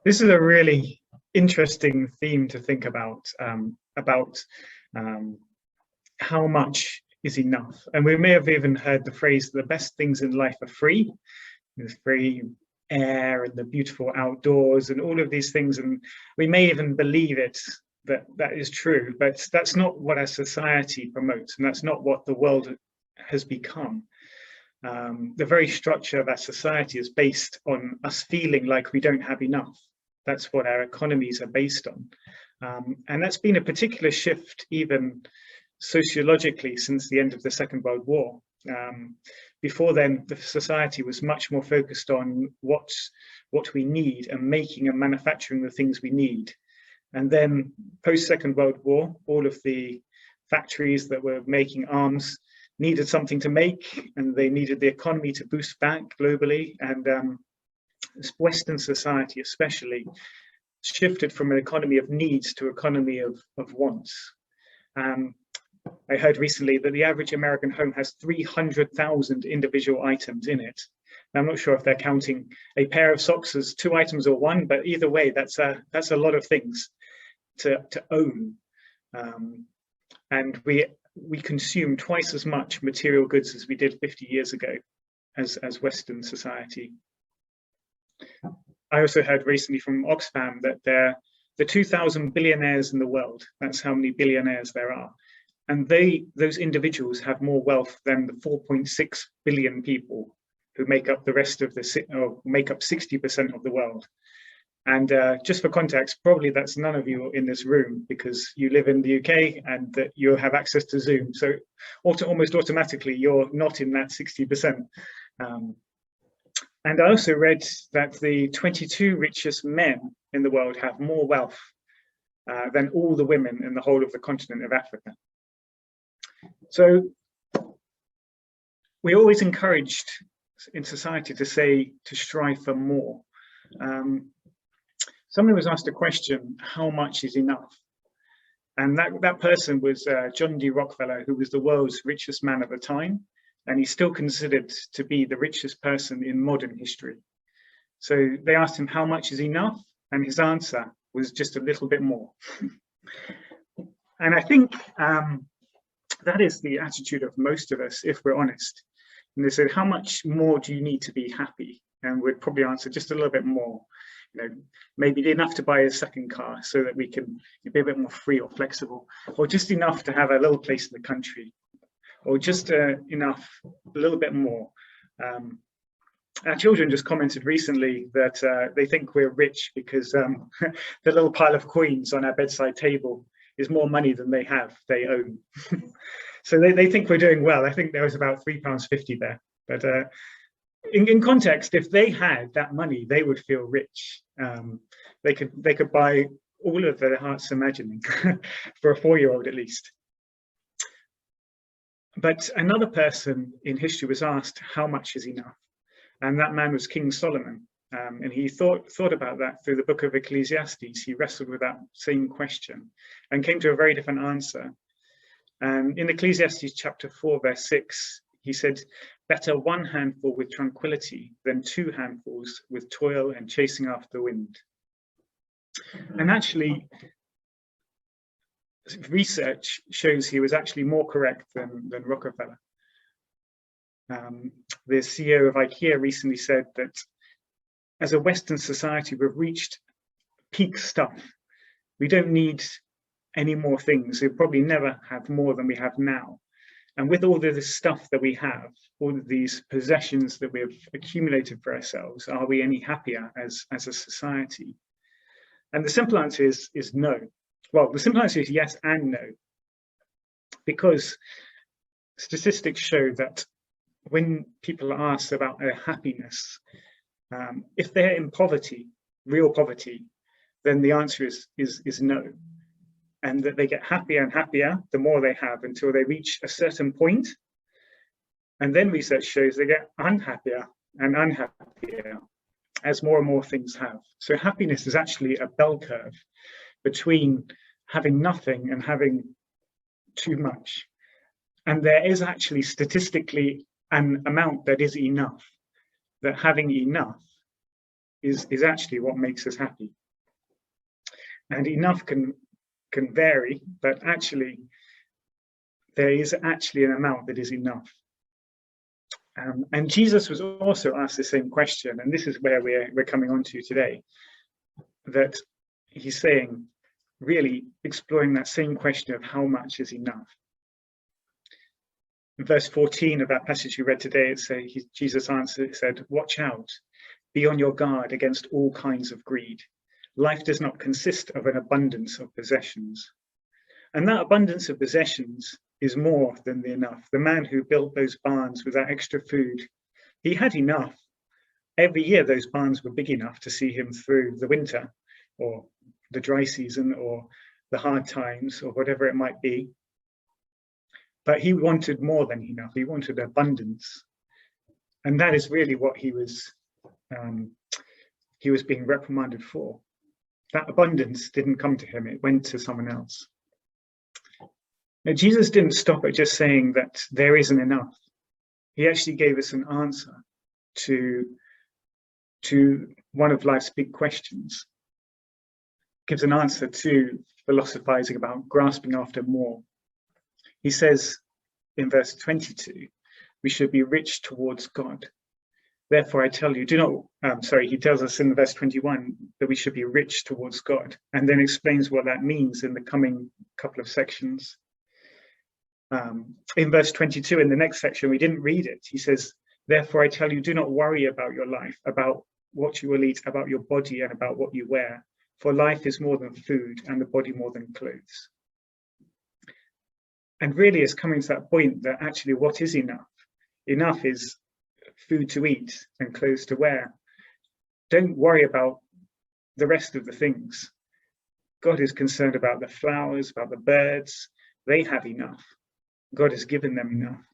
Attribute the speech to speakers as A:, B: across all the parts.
A: This is a really interesting theme to think about how much is enough. And we may have even heard the phrase, the best things in life are free. There's free air and the beautiful outdoors and all of these things. And we may even believe it, that is true, but that's not what our society promotes. And that's not what the world has become. The very structure of our society is based on us feeling like we don't have enough. That's what our economies are based on. And that's been a particular shift even sociologically since the end of the Second World War. Before then, the society was much more focused on what we need and making and manufacturing the things we need. And then post-Second World War, all of the factories that were making arms needed something to make, and they needed the economy to boost back globally. And Western society especially shifted from an economy of needs to an economy of wants. I heard recently that the average American home has 300,000 individual items in it. Now, I'm not sure if they're counting a pair of socks as 2 items or 1, but either way, that's a lot of things to own. And we consume twice as much material goods as we did 50 years ago as Western society. I also heard recently from Oxfam that the 2,000 billionaires in the world, that's how many billionaires there are. And those individuals have more wealth than the 4.6 billion people who make up the rest of make up 60% of the world. And just for context, probably that's none of you in this room because you live in the UK and that you have access to Zoom. So almost automatically, you're not in that 60%. And I also read that the 22 richest men in the world have more wealth than all the women in the whole of the continent of Africa. So we're always encouraged in society to strive for more. Somebody was asked a question, how much is enough? And that person was John D Rockefeller, who was the world's richest man at the time. And he's still considered to be the richest person in modern history. So they asked him, how much is enough? And his answer was just a little bit more. And I think that is the attitude of most of us, if we're honest. And they said, how much more do you need to be happy? And we'd probably answer just a little bit more. You know, maybe enough to buy a second car so that we can be a bit more free or flexible, or just enough to have a little place in the country, or just enough, a little bit more. Our children just commented recently that they think we're rich because the little pile of coins on our bedside table is more money than they own. So they think we're doing well. I think there was about £3.50 there. But in context, if they had that money, they would feel rich. They could buy all of their heart's imagining for a 4-year-old at least. But another person in history was asked, how much is enough? And that man was King Solomon. And he thought about that through the book of Ecclesiastes. He wrestled with that same question and came to a very different answer. In Ecclesiastes chapter 4, verse 6, he said, better 1 handful with tranquility than 2 handfuls with toil and chasing after the wind. And actually, research shows he was actually more correct than Rockefeller. The CEO of IKEA recently said that as a Western society, we've reached peak stuff. We don't need any more things. We'll probably never have more than we have now. And with all of this stuff that we have, all of these possessions that we have accumulated for ourselves, are we any happier as a society? And the simple answer is no. Well, the simple answer is yes and no. Because statistics show that when people are asked about their happiness, if they're in poverty, real poverty, then the answer is no. And that they get happier and happier the more they have until they reach a certain point. And then research shows they get unhappier and unhappier as more and more things have. So happiness is actually a bell curve between having nothing and having too much. And there is actually statistically an amount that is enough, that having enough is actually what makes us happy. And enough can vary, but actually there is actually an amount that is enough. And Jesus was also asked the same question, and this is where we're coming on to today, that he's saying, really exploring that same question of how much is enough. In verse 14 of that passage you read today, Jesus answered, it said, "Watch out, be on your guard against all kinds of greed. Life does not consist of an abundance of possessions." And that abundance of possessions is more than the enough. The man who built those barns with that extra food, he had enough. Every year those barns were big enough to see him through the winter or the dry season or the hard times or whatever it might be. But he wanted more than enough. He wanted abundance. And that is really what he was being reprimanded for. That abundance didn't come to him, it went to someone else. Now, Jesus didn't stop at just saying that there isn't enough. He actually gave us an answer to one of life's big questions. Gives an answer to philosophizing about grasping after more. He says in verse 22, we should be rich towards God. Therefore, I tell you, he tells us in verse 21 that we should be rich towards God, and then explains what that means in the coming couple of sections. In verse 22, in the next section, we didn't read it. He says, therefore, I tell you, do not worry about your life, about what you will eat, about your body, and about what you wear. For life is more than food, and the body more than clothes. And really, it's coming to that point that actually what is enough? Enough is food to eat and clothes to wear. Don't worry about the rest of the things. God is concerned about the flowers, about the birds. They have enough. God has given them enough.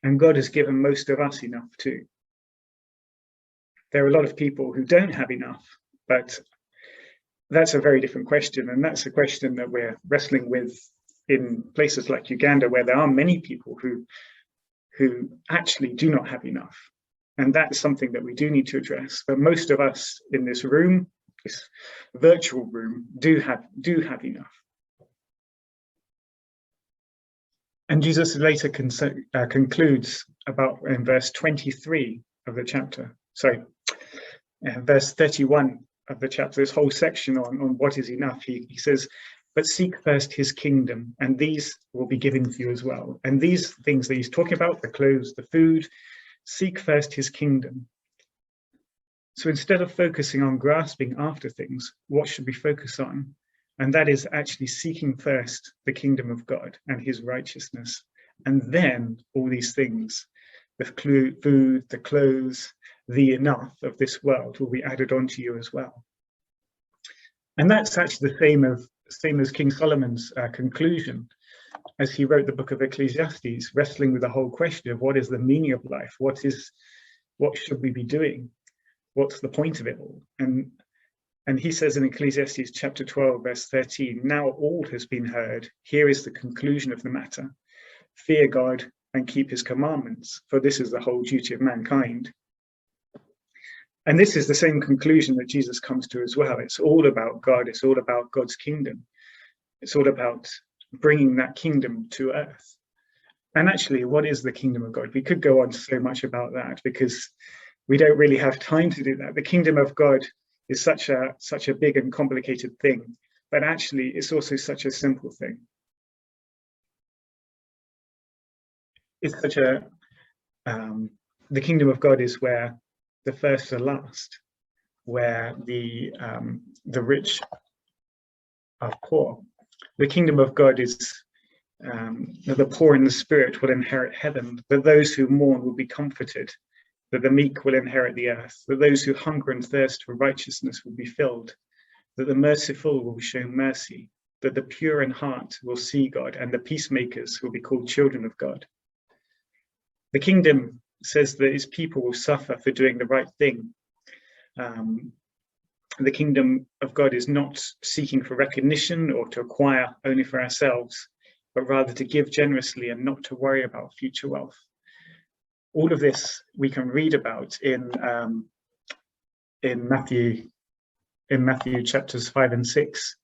A: And God has given most of us enough too. There are a lot of people who don't have enough, but that's a very different question. And that's a question that we're wrestling with in places like Uganda, where there are many people who actually do not have enough. And that's something that we do need to address. But most of us in this room, this virtual room, do have enough. And Jesus later concludes about in verse 23 of the chapter. Verse 31 of the chapter, this whole section on what is enough. He says, but seek first his kingdom, and these will be given to you as well. And these things that he's talking about, the clothes, the food, seek first his kingdom. So instead of focusing on grasping after things, what should we focus on? And that is actually seeking first the kingdom of God and his righteousness. And then all these things, the food, the clothes, the enough of this world will be added onto you as well. And that's actually the same as King Solomon's conclusion as he wrote the book of Ecclesiastes, wrestling with the whole question of what is the meaning of life? What should we be doing? What's the point of it all? And he says in Ecclesiastes chapter 12, verse 13, now all has been heard. Here is the conclusion of the matter. Fear God and keep his commandments, for this is the whole duty of mankind. And this is the same conclusion that Jesus comes to as well. It's all about God. It's all about God's kingdom. It's all about bringing that kingdom to earth. And actually, what is the kingdom of God? We could go on so much about that because we don't really have time to do that. The kingdom of God is such a big and complicated thing, but actually it's also such a simple thing. It's such the kingdom of God is where the first are last, where the rich are poor. The kingdom of God is that the poor in the spirit will inherit heaven, that those who mourn will be comforted, that the meek will inherit the earth, that those who hunger and thirst for righteousness will be filled, that the merciful will be shown mercy, that the pure in heart will see God, and the peacemakers will be called children of God. The kingdom says that its people will suffer for doing the right thing. The kingdom of God is not seeking for recognition or to acquire only for ourselves, but rather to give generously and not to worry about future wealth. All of this we can read about in in Matthew chapters 5 and 6.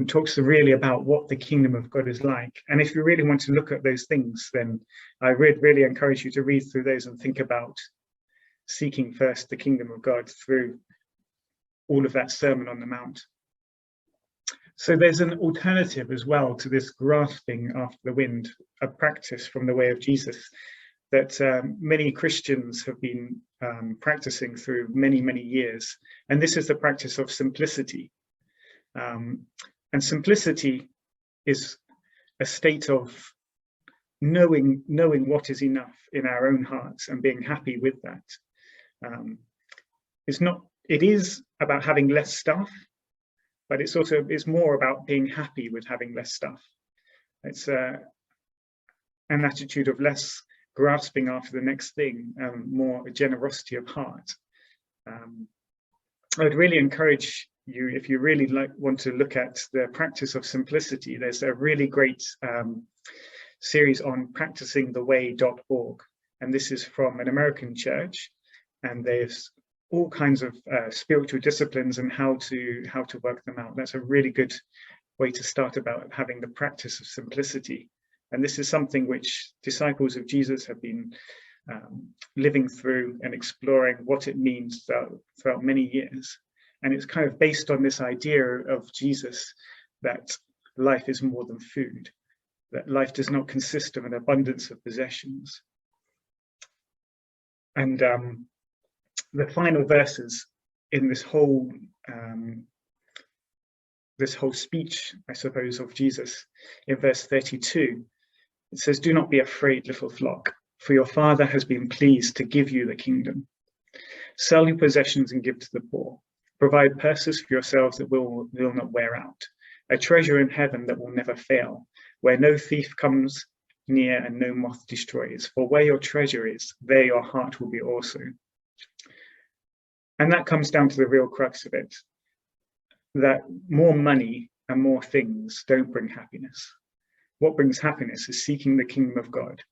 A: Talks really about what the kingdom of God is like. And if you really want to look at those things, then I would really encourage you to read through those and think about seeking first the kingdom of God through all of that Sermon on the Mount. So there's an alternative as well to this grasping after the wind, a practice from the way of Jesus that many Christians have been practicing through many, many years. And this is the practice of simplicity. And simplicity is a state of knowing what is enough in our own hearts and being happy with that. It is about having less stuff, but it's more about being happy with having less stuff. It's an attitude of less grasping after the next thing, more a generosity of heart. I would really encourage you, if you really want to look at the practice of simplicity, there's a really great series on practicingtheway.org, and this is from an American church, and there's all kinds of spiritual disciplines and how to work them out. That's a really good way to start about having the practice of simplicity. And this is something which disciples of Jesus have been living through and exploring what it means throughout many years. And it's kind of based on this idea of Jesus that life is more than food, that life does not consist of an abundance of possessions. And the final verses in this whole speech, I suppose, of Jesus, in verse 32, it says, "Do not be afraid, little flock, for your Father has been pleased to give you the kingdom. Sell your possessions and give to the poor. Provide purses for yourselves that will not wear out, a treasure in heaven that will never fail, where no thief comes near and no moth destroys. For where your treasure is, there your heart will be also." And that comes down to the real crux of it, that more money and more things don't bring happiness. What brings happiness is seeking the kingdom of God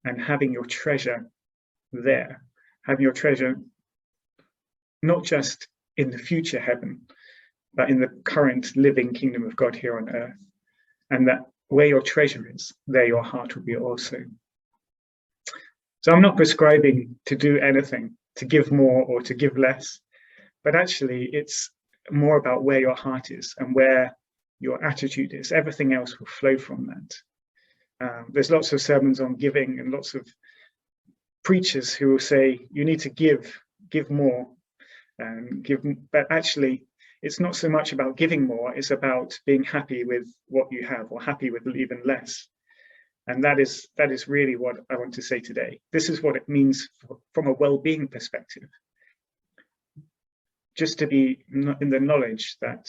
A: and having your treasure there, having your treasure not just in the future heaven, but in the current living kingdom of God here on earth. And that where your treasure is, there your heart will be also. So I'm not prescribing to do anything, to give more or to give less, but actually it's more about where your heart is and where your attitude is. Everything else will flow from that. There's lots of sermons on giving and lots of preachers who will say you need to give more and give, but actually it's not so much about giving more, it's about being happy with what you have or happy with even less. And that is really what I want to say today. This is what it means from a well-being perspective. Just to be in the knowledge that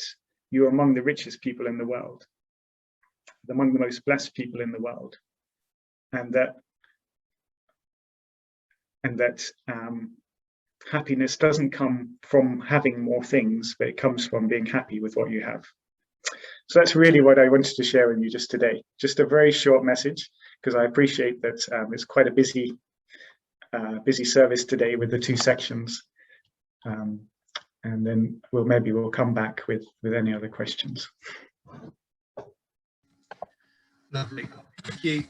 A: you're among the richest people in the world, among the most blessed people in the world, and that happiness doesn't come from having more things, but it comes from being happy with what you have. So that's really what I wanted to share with you just today. Just a very short message, because I appreciate that it's quite a busy service today with the two sections. And then we'll come back with any other questions.
B: Lovely. Thank you.